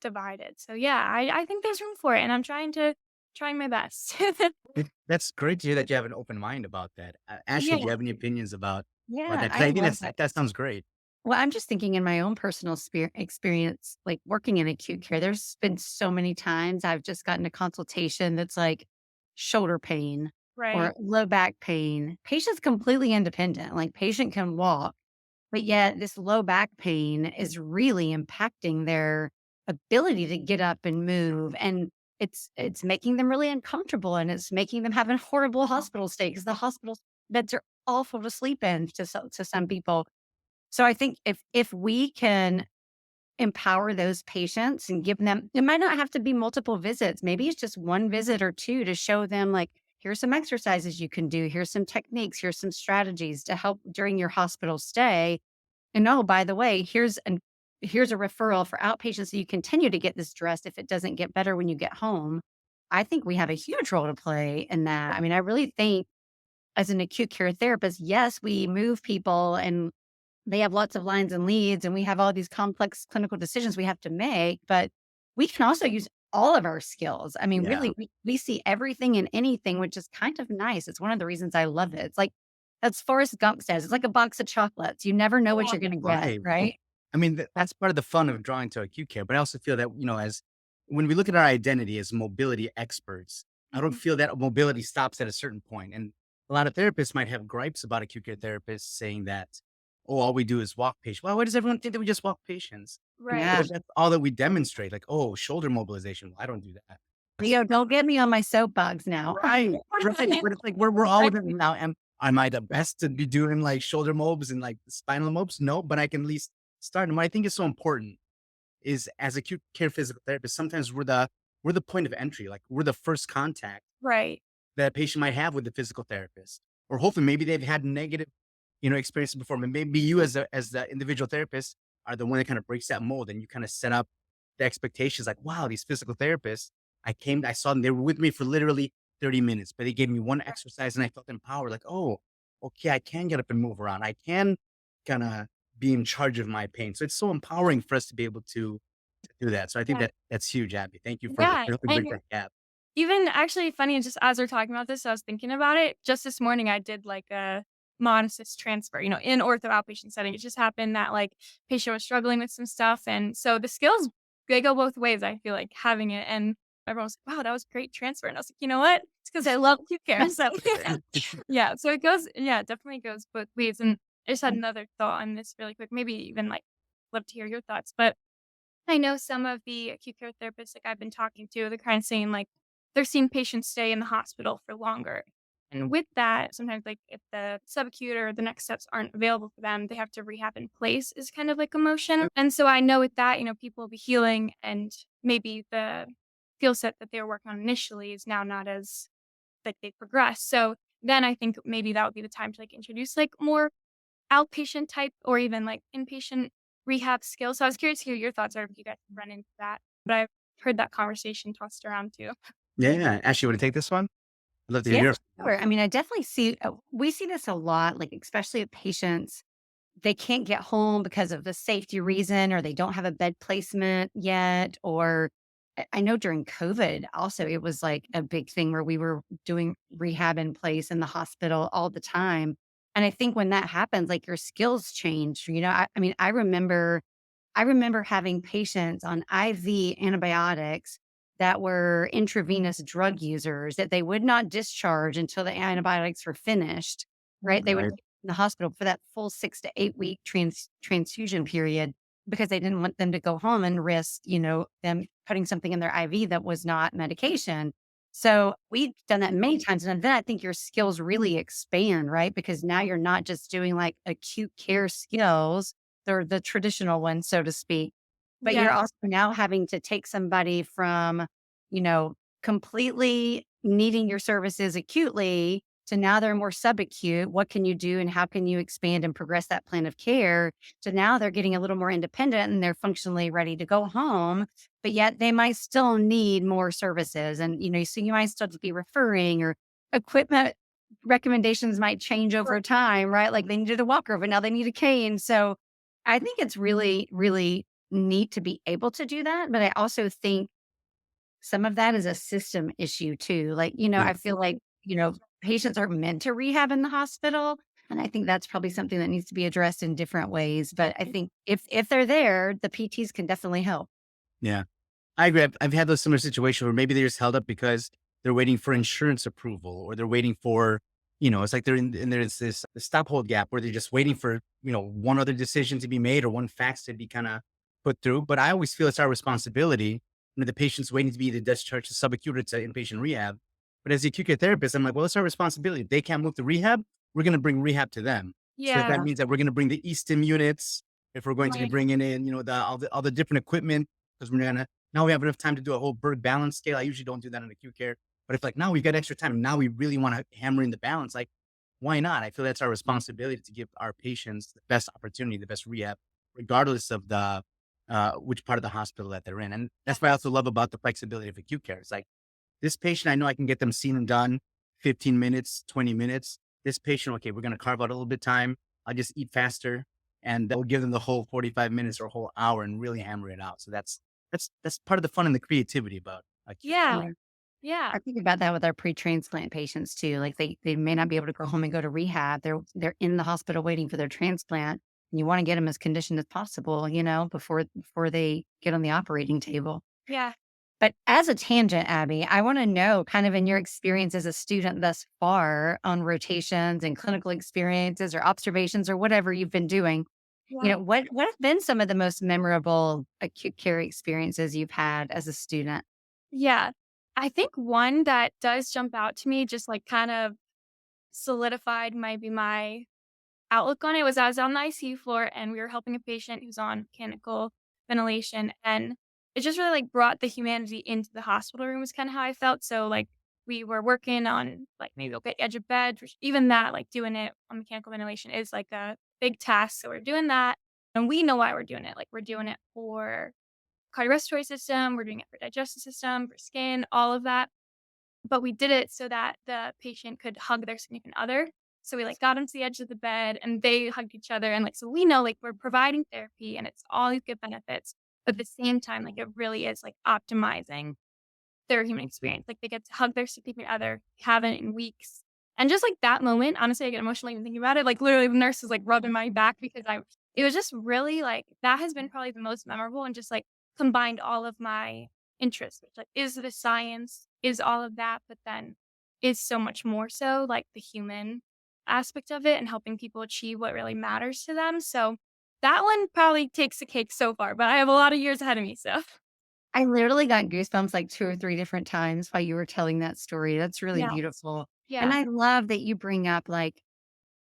divided. So yeah, I think there's room for it, and I'm trying my best. That's great to hear that you have an open mind about that. Ashley, do Yeah. you have any opinions about Yeah, that? Because I I think love that. that sounds great. Well, I'm just thinking in my own personal experience, like working in acute care, there's been so many times I've just gotten a consultation that's like shoulder pain or Right. low back pain. Patient's completely independent, like patient can walk, but yet this low back pain is really impacting their ability to get up and move. And it's making them really uncomfortable and it's making them have a horrible hospital stay because the hospital beds are awful to sleep in to some people. So I think if we can empower those patients and give them it might not have to be multiple visits. Maybe it's just one visit or two to show them like, here's some exercises you can do, here's some techniques, here's some strategies to help during your hospital stay. And oh, by the way, here's a referral for outpatients so you continue to get this dressed if it doesn't get better when you get home. I think we have a huge role to play in that. I mean, I really think as an acute care therapist, yes, we move people and they have lots of lines and leads, and we have all these complex clinical decisions we have to make, but we can also use all of our skills. I mean, Yeah. really, we see everything and anything, which is kind of nice. It's one of the reasons I love it. It's like, as Forrest Gump says, it's like a box of chocolates. You never know what you're going to get, Right. right? I mean, that's part of the fun of drawing to acute care. But I also feel that, as when we look at our identity as mobility experts, I don't Mhm. feel that mobility stops at a certain point. And a lot of therapists might have gripes about acute care therapists saying that, oh, all we do is walk patients. Well, why does everyone think that we just walk patients? But Yeah. Right. if that's all that we demonstrate, like, oh, shoulder mobilization, well, I don't do that. Don't get me on my soapbox now. Right. Right. But it's like we're all Right. within now. Am I the best to be doing like shoulder mobs and like spinal mobs? No, but I can at least start. And what I think is so important is as acute care physical therapists, sometimes we're the point of entry. Like we're the first contact Right. that a patient might have with the physical therapist. Or hopefully maybe they've had negative, experiences before. But maybe you as the individual therapist are the one that kind of breaks that mold and you kind of set up the expectations like, wow, these physical therapists, I saw them, they were with me for literally 30 minutes, but they gave me one exercise and I felt empowered, like, oh, okay, I can get up and move around. I can kind of be in charge of my pain. So it's so empowering for us to be able to do that. So I think Yeah. that's huge, Abby. Thank you for Yeah. helping And bridge that gap. even actually funny, just as we're talking about this, I was thinking about it. Just this morning, I did like a monocyst transfer, in ortho outpatient setting. It just happened that like patient was struggling with some stuff. And so the skills, they go both ways, I feel like having it. And everyone was like, wow, that was a great transfer. And I was like, you know what? It's because I love acute care. So yeah. So it definitely goes both ways. And I just had another thought on this really quick, maybe even like love to hear your thoughts. But I know some of the acute care therapists like I've been talking to, they're kind of saying like they're seeing patients stay in the hospital for longer. And with that, sometimes like if the subacute or the next steps aren't available for them, they have to rehab in place is kind of like a motion. And so I know with that, people will be healing and maybe the skill set that they were working on initially is now not as like they progress. So then I think maybe that would be the time to like introduce like more outpatient type or even like inpatient rehab skills. So I was curious to hear your thoughts or if you guys run into that. But I've heard that conversation tossed around too. Yeah. Ashley, want to take this one? I'd love to hear Yeah, your. sure. I mean, I definitely see, we see this a lot, like, especially with patients, they can't get home because of the safety reason, or they don't have a bed placement yet. Or I know during COVID, also, it was like a big thing where we were doing rehab in place in the hospital all the time. And I think when that happens, like your skills change. I mean, I remember having patients on IV antibiotics that were intravenous drug users that they would not discharge until the antibiotics were finished, right? They would Right. be in the hospital for that full 6 to 8 week transfusion period because they didn't want them to go home and risk, them putting something in their IV that was not medication. So we've done that many times. And then I think your skills really expand, right? Because now you're not just doing like acute care skills, they're the traditional ones, so to speak. But you're Yeah. also now having to take somebody from, completely needing your services acutely to now they're more subacute. What can you do and how can you expand and progress that plan of care? So now they're getting a little more independent and they're functionally ready to go home, but yet they might still need more services. And, so you might still be referring or equipment recommendations might change over time, right? Like they needed a walker, but now they need a cane. So I think it's really, really neat to be able to do that. But I also think some of that is a system issue too. Like, Yeah. I feel like, patients are meant to rehab in the hospital. And I think that's probably something that needs to be addressed in different ways. But I think if they're there, the PTs can definitely help. Yeah. I agree. I've had those similar situations where maybe they're just held up because they're waiting for insurance approval or they're waiting for, it's like they're in there's this stop hold gap where they're just waiting for, one other decision to be made or one fax to be kind of put through. But I always feel it's our responsibility. The patient's waiting to be either discharged to subacute or to inpatient rehab. But as the acute care therapist, I'm like, well, it's our responsibility. If they can't move to rehab, we're going to bring rehab to them. So if Yeah. that means that we're going to bring the e-stim units, if we're going to be Right. bringing in, all the different equipment, because we're going to now we have enough time to do a whole Berg balance scale. I usually don't do that in acute care. But if like now we've got extra time, now we really want to hammer in the balance, like why not? I feel that's our responsibility to give our patients the best opportunity, the best rehab, regardless of the which part of the hospital that they're in. And that's what I also love about the flexibility of acute care. It's like this patient, I know I can get them seen and done 15 minutes, 20 minutes. This patient, okay, we're going to carve out a little bit of time. I'll just eat faster and that will give them the whole 45 minutes or a whole hour and really hammer it out. So that's part of the fun and the creativity about acute care. Yeah. Yeah. Yeah. I think about that with our pre-transplant patients too. Like they may not be able to go home and go to rehab. They're in the hospital waiting for their transplant. And you want to get them as conditioned as possible, before they get on the operating table. Yeah. But as a tangent, Abby, I want to know kind of in your experience as a student thus far on rotations and clinical experiences or observations or whatever you've been doing, Yeah. what have been some of the most memorable acute care experiences you've had as a student? Yeah. I think one that does jump out to me, just like kind of solidified maybe my outlook on it was I was on the ICU floor and we were helping a patient who's on mechanical ventilation. And it just really like brought the humanity into the hospital room was kind of how I felt. So like we were working on like maybe okay, edge of bed, which even that, like doing it on mechanical ventilation is like a big task. So we're doing that. And we know why we're doing it. Like we're doing it for cardiorespiratory system, we're doing it for digestive system, for skin, all of that. But we did it so that the patient could hug their significant other. So we like got them to the edge of the bed and they hugged each other. And like, so we know like we're providing therapy and it's all these good benefits. But at the same time, like it really is like optimizing their human experience. Like they get to hug their significant other, haven't in weeks. And just like that moment, honestly, I get emotional even thinking about it. Like literally the nurse was like rubbing my back because it was just really like, that has been probably the most memorable and just like combined all of my interests, which like is the science, is all of that, but then is so much more so like the human aspect of it and helping people achieve what really matters to them. So that one probably takes the cake so far, but I have a lot of years ahead of me. So I literally got goosebumps like 2 or 3 different times while you were telling that story. That's really Yeah. beautiful. And Yeah. I love that you bring up, like,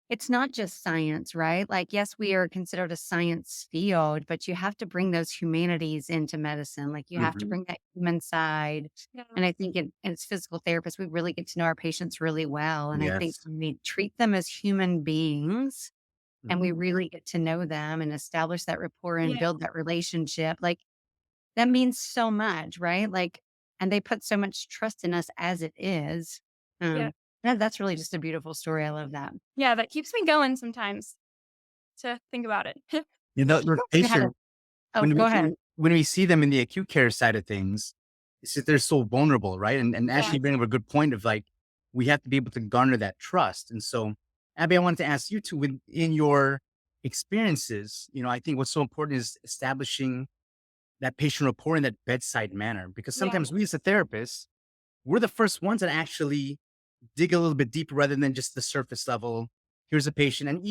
it's not just science, right? Like, yes, we are considered a science field, but you have to bring those humanities into medicine. Like, you have to Mhm. bring that human side. Yeah. And I think as physical therapists, we really get to know our patients really well. And I think Yes. when we treat them as human beings and we Mhm. really get to know them and establish that rapport and Yeah. build that relationship, like, that means so much, right? Like, and they put so much trust in us as it is. Yeah. That's really just a beautiful story. I love that. Yeah. That keeps me going sometimes to think about it. You know, the You had a patient Oh, go ahead. when we see them in the acute care side of things, it's just they're so vulnerable, right? And Yeah. actually bring up a good point of like, we have to be able to garner that trust. And so, Abby, I wanted to ask you too, in your experiences, I think what's so important is establishing that patient rapport in that bedside manner, because Yeah. sometimes we as a therapist, we're the first ones that actually dig a little bit deeper rather than just the surface level. Here's a patient, and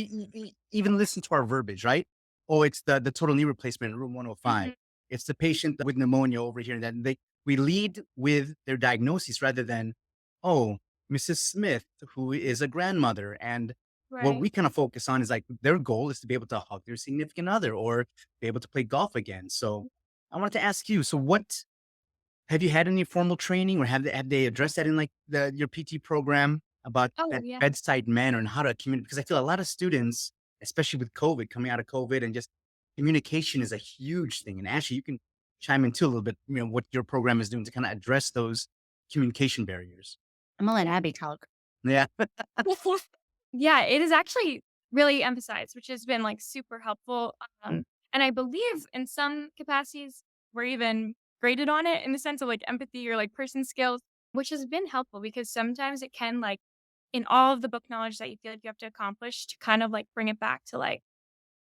even listen to our verbiage, right? Oh, it's the total knee replacement in room 105. Mhm. It's the patient with pneumonia over here. That we lead with their diagnosis rather than, oh, Mrs. Smith, who is a grandmother, and what Right. we kind of focus on is like their goal is to be able to hug their significant other or be able to play golf again. So I wanted to ask you, so what have you had any formal training or have they addressed that in like your PT program about Oh, that yeah. bedside manner and how to communicate? Because I feel a lot of students, especially with COVID, coming out of COVID, and just communication is a huge thing. And Ashley, you can chime in too a little bit, what your program is doing to kind of address those communication barriers. I'm gonna let Abby talk. Yeah. Yeah, it is actually really emphasized, which has been, like, super helpful, and I believe in some capacities, we're even graded on it in the sense of, like, empathy or, like, person skills, which has been helpful because sometimes it can, like, in all of the book knowledge that you feel like you have to accomplish to kind of, like, bring it back to, like,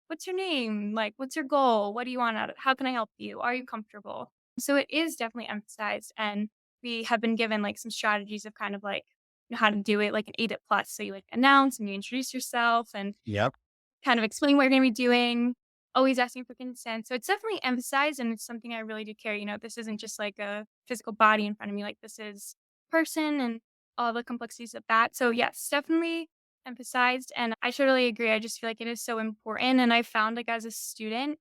"What's your name?" Like, "What's your goal? What do you want out of how can I help you? Are you comfortable?" So it is definitely emphasized, and we have been given, like, some strategies of kind of, like, how to do it, like, an 8 it plus. So you, like, announce and you introduce yourself and Yep. kind of explain what you're gonna be doing, always asking for consent. So it's definitely emphasized, and it's something I really do care. This isn't just like a physical body in front of me, like, this is person and all the complexities of that. So, yes, definitely emphasized, and I totally agree. I just feel like it is so important, and I found, like, as a student,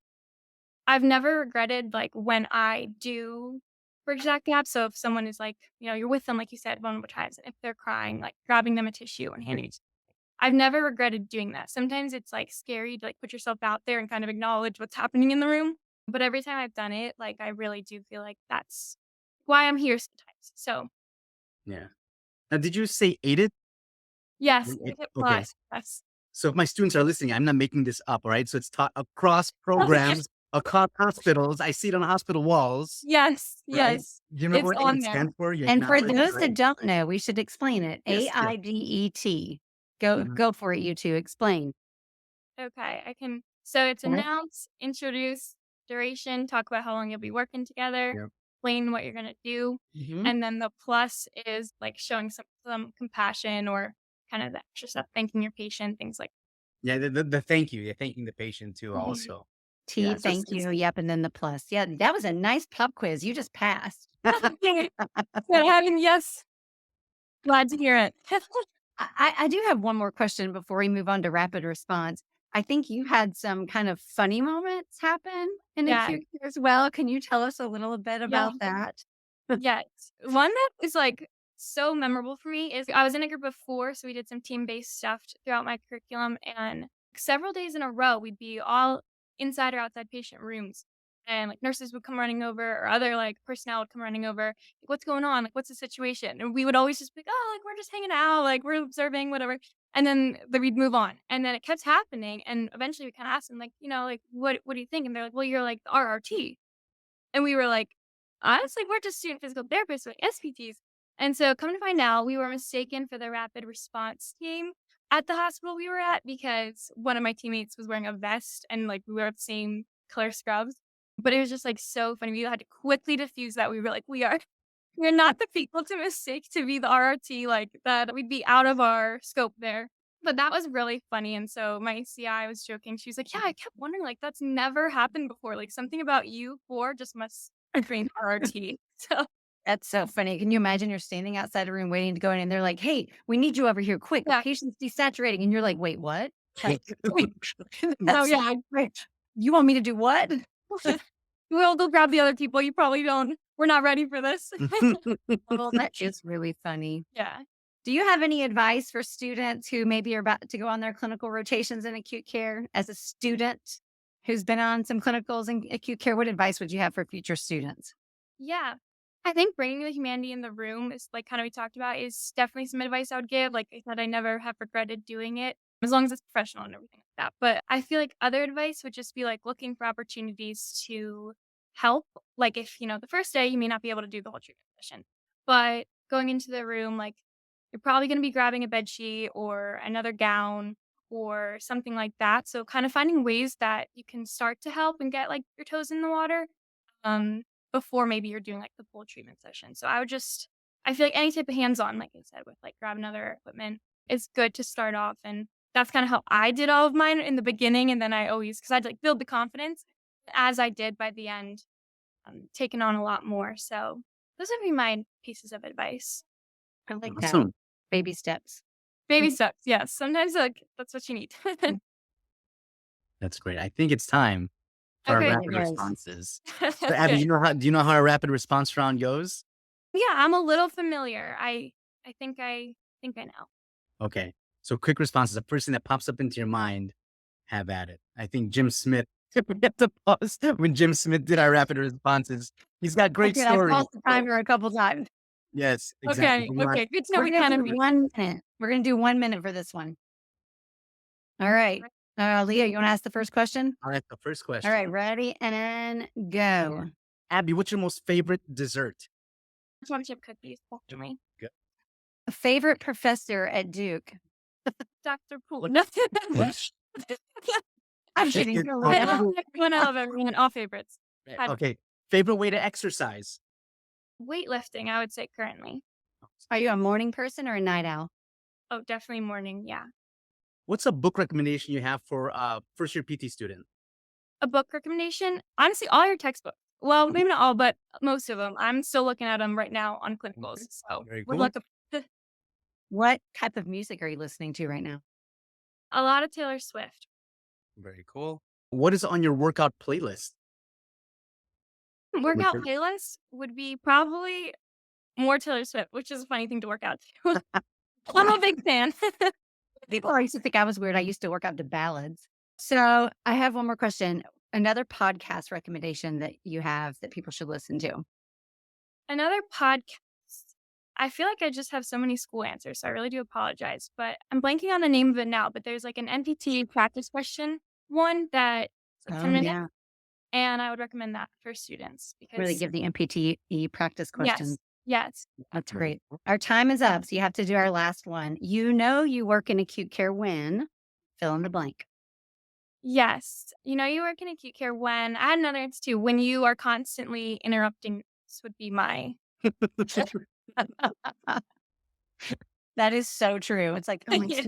I've never regretted, like, when I do bridge that gap. So if someone is, like, you're with them, like you said, vulnerable times, and if they're crying, like, grabbing them a tissue and handing it I've never regretted doing that. Sometimes it's, like, scary to, like, put yourself out there and kind of acknowledge what's happening in the room, but every time I've done it, like, I really do feel like that's why I'm here sometimes. So, Yeah. Now, did you say aided? yes, make it Okay. plus, yes. So if my students are listening, I'm not making this up, all right? So it's taught across programs, across hospitals. I see it on hospital walls, Yes, right? yes, Do you remember it's what on AID there. stands for? You And for acknowledge, those right? that don't know, we should explain it. Yes, yes. AIDET. Go Mhm. go for it, you 2. Explain. Okay, I can so it's Okay. announce, introduce, duration, talk about how long you'll be working together, Yep. explain what you're gonna do, Mhm. and then the plus is, like, showing some compassion or kind of the extra stuff, thanking your patient, things like Yeah, the thank you. Yeah, thanking the patient too Mhm. also. T, Yeah, so thank you. Yep, and then the plus. Yeah, that was a nice pop quiz. You just passed. But having yes, glad to hear it. I do have one more question before we move on to rapid response. I think you had some kind of funny moments happen in Yeah, acute care as well. Can you tell us a little bit yeah, about that? yes. One that is, like, so memorable for me is I was in a group of 4, so we did some team-based stuff throughout my curriculum, and several days in a row, we'd be all inside or outside patient rooms, and, like, nurses would come running over or other, like, personnel would come running over, like, "What's going on? Like, what's the situation?" And we would always just be like, "Oh, like, we're just hanging out, like, we're observing, whatever," and then we'd move on, and then it kept happening, and eventually we kinda asked them, like, like, "What do you think?" And they're like, "Well, you're, like, the RRT." And we were like, "Honestly, we're just student physical therapists, like SPTs." And so come to find out, we were mistaken for the rapid response team at the hospital we were at because one of my teammates was wearing a vest and, like, we were the same color scrubs. But it was just, like, so funny. We had to quickly diffuse that. We were like, we're not the people to mistake to be the RRT, like, that we'd be out of our scope there. But that was really funny, and so my CI was joking. She was like, "Yeah, I kept wondering, like, that's never happened before. Like, something about you 4 just must between RRT. So That's so funny. Can you imagine you're standing outside a room waiting to go in and they're like, "Hey, we need you over here quick. The yeah. patient's desaturating." And you're like, "Wait, what? Like, wait, Oh that's yeah. right. You want me to do what?" We'll go grab the other people. You probably don't. We're not ready for this. Well, that is really funny. Yeah. Do you have any advice for students who maybe are about to go on their clinical rotations in acute care? As a student who's been on some clinicals in acute care, what advice would you have for future students? Yeah. I think bringing the humanity in the room is like kind of we talked about is definitely some advice I would give. Like I said, I never have regretted doing it as long as it's professional and everything like that. But I feel like other advice would just be like looking for opportunities to help. Like if, the first day you may not be able to do the whole treatment session, but going into the room, like you're probably going to be grabbing a bed sheet or another gown or something like that. So kind of finding ways that you can start to help and get like your toes in the water. Um, before maybe you're doing like the full treatment session. So I feel like any type of hands-on, like I said, with like grabbing other equipment is good to start off. And that's kind of how I did all of mine in the beginning. And then because I'd like build the confidence as I did by the end, taking on a lot more. So those would be my pieces of advice. I like that. Awesome. Baby steps. Baby steps. Yes. Sometimes like that's what you need. That's great. I think it's time for our Okay. rapid Yes. responses. That's So, Abby, good. do you know how our rapid response round goes? Yeah, I'm a little familiar. I think I know. Okay. So quick responses. The first thing that pops up into your mind, have at it. I think Jim Smith, we have to pause when Jim Smith did our rapid responses. He's got great Okay, I've stories. lost the timer a couple times. Yes, exactly. Okay. Okay. Good to know We're we gonna kind of do 1 minute. We're gonna do 1 minute for this one. All right. Leah, you want to ask the first question? All right, the first question. All right, ready and then go. Abby, what's your most favorite dessert? chocolate chip cookies. After me. A favorite professor at Duke? Dr. Poole. What- No. I'm kidding. It- Go I ahead. love everyone. I love everyone. All favorites. Okay. Favorite way to exercise? Weightlifting, I would say currently. Are you a morning person or a night owl? Oh, definitely morning. Yeah. What's a book recommendation you have for first year PT student? A book recommendation? Honestly, all your textbooks. Well, maybe not all, but most of them. I'm still looking at them right now on clinicals. So Very would cool. look up What type of music are you listening to right now? a lot of Taylor Swift. Very cool. What is on your workout playlist? Workout Which playlist would be probably more Taylor Swift, which is a funny thing to work out to. I'm a big fan. People used to think I was weird. I used to work out to ballads. So I have one more question. Another podcast recommendation that you have that people should listen to. Another podcast. I feel like I just have so many school answers, so I really do apologize. But I'm blanking on the name of it now. But there's like an NPT practice question one that it's like 10 minutes, Yeah. and I would recommend that for students because Really give the MPTE practice questions. yes, That's great. Our time is up, so you have to do our last one. You know you work in acute care when, fill in the blank. yes. You work in acute care when I had another answer too. When you are constantly interrupting, this would be my That is so true. It's like, oh, Yeah.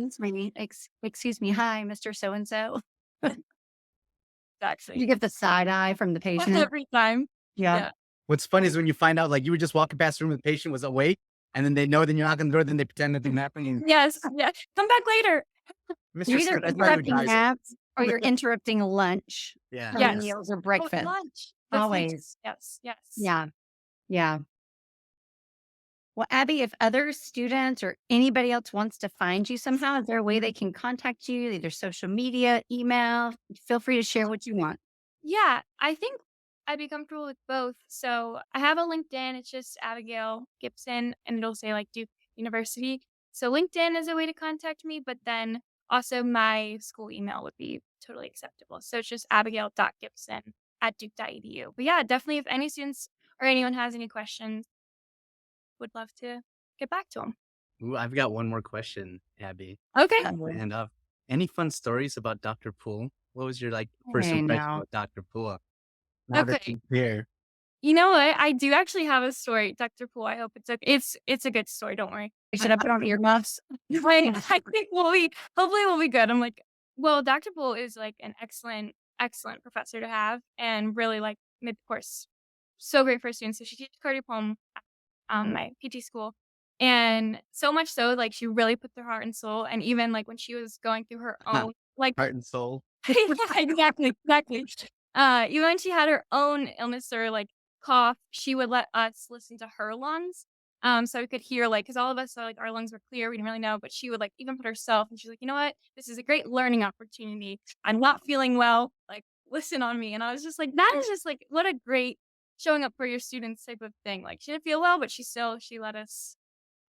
excuse me. Hi, Mr. So-and-so. You actually get the side eye from the patient. every time. Yeah. Yeah. What's funny is when you find out, like, you were just walking past the room and the patient was awake, and then they know, then you knock on the door, then they pretend nothing happened. Yes. Yeah. Come back later. Mr. You're either Smith, I thought you interrupting guys- naps or you're interrupting lunch, Yeah. or Yes. meals, or Oh, breakfast. lunch. The food- Always. Yes. Yes. Yeah. Yeah. Well, Abby, if other students or anybody else wants to find you somehow, is there a way they can contact you, either social media, email? Feel free to share what you want. Yeah, I think I'd be comfortable with both. So I have a LinkedIn. It's just Abigail Gibson, and it'll say like Duke University. So LinkedIn is a way to contact me, but then also my school email would be totally acceptable. So it's just abigail.gibson@duke.edu. But yeah, definitely if any students or anyone has any questions, would love to get back to them. Ooh, I've got one more question, Abby. Okay. And any fun stories about Dr. Poole? What was your first Hey, impression now. about Dr. Poole? Now that Okay. you're here. You know what? I do actually have a story, Dr. Poole. I hope it's a good story. Don't worry. Should I put on earmuffs? I think hopefully we'll be good. I'm like, well, Dr. Poole is like an excellent professor to have and really like mid-course so great for her students. So she teaches cardiopulm at my PT school. And so much so, like, she really put their heart and soul. And even like when she was going through her own, like, Heart and soul. yeah, exactly. Even when she had her own illness or like cough, she would let us listen to her lungs. So we could hear, like, because all of us, like, our lungs were clear, we didn't really know, but she would like even put herself, and she's like, you know what, this is a great learning opportunity. I'm not feeling well, like, listen on me. And I was just like, that is just like, what a great showing up for your students type of thing. Like, she didn't feel well, but she let us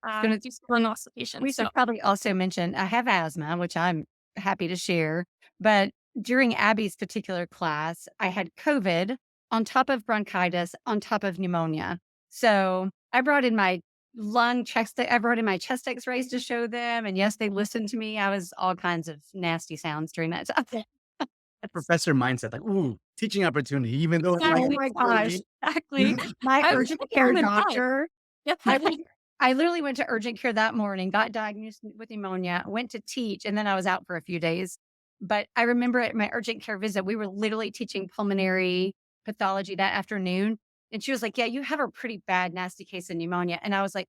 Gonna- do lung auscultation. We So should probably also mention I have asthma, which I'm happy to share. But during Abby's particular class, I had COVID on top of bronchitis, on top of pneumonia. So I brought in my I brought in my chest x-rays to show them. And yes, they listened to me. I was all kinds of nasty sounds during that time. That professor mindset, like, ooh, teaching opportunity, even though it's Exactly. like, Oh my gosh. exactly. My I was urgent like, care I'm in doctor. Yep. I literally went to urgent care that morning, got diagnosed with pneumonia, went to teach, and then I was out for a few days. But I remember at my urgent care visit, we were literally teaching pulmonary pathology that afternoon. And she was like, yeah, you have a pretty bad, nasty case of pneumonia. And I was like,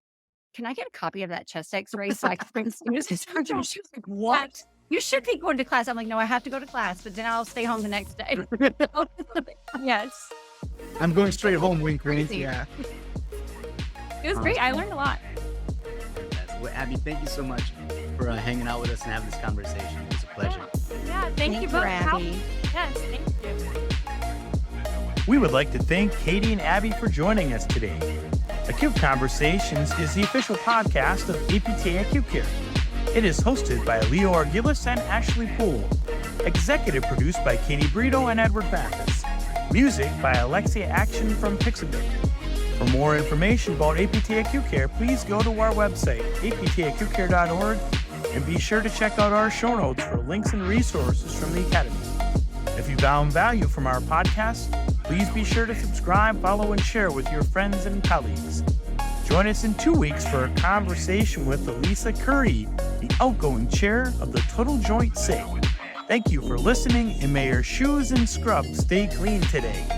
can I get a copy of that chest x-ray so I can bring students to surgery? She was like, what? You should be going to class. I'm like, no, I have to go to class, but then I'll stay home the next day. Yes. I'm going straight home, wink, wink. Crazy. Yeah. It was great. I learned a lot. Well, Abby, thank you so much for hanging out with us and having this conversation. It was a pleasure. Yeah. Thank you both. Abby. Yes. Thank you. We would like to thank Katie and Abby for joining us today. Acute Conversations is the official podcast of APTA Acute Care. It is hosted by Leo Argilis and Ashley Poole. Executive produced by Katie Brito and Edward Backus. Music by Alexia Action from Pixabay. For more information about APTA Acute Care, please go to our website, aptacutecare.org, and be sure to check out our show notes for links and resources from the Academy. If you found value from our podcast, please be sure to subscribe, follow, and share with your friends and colleagues. Join us in 2 weeks for a conversation with Elisa Curry, the outgoing chair of the Total Joint SIG. Thank you for listening, and may your shoes and scrubs stay clean today.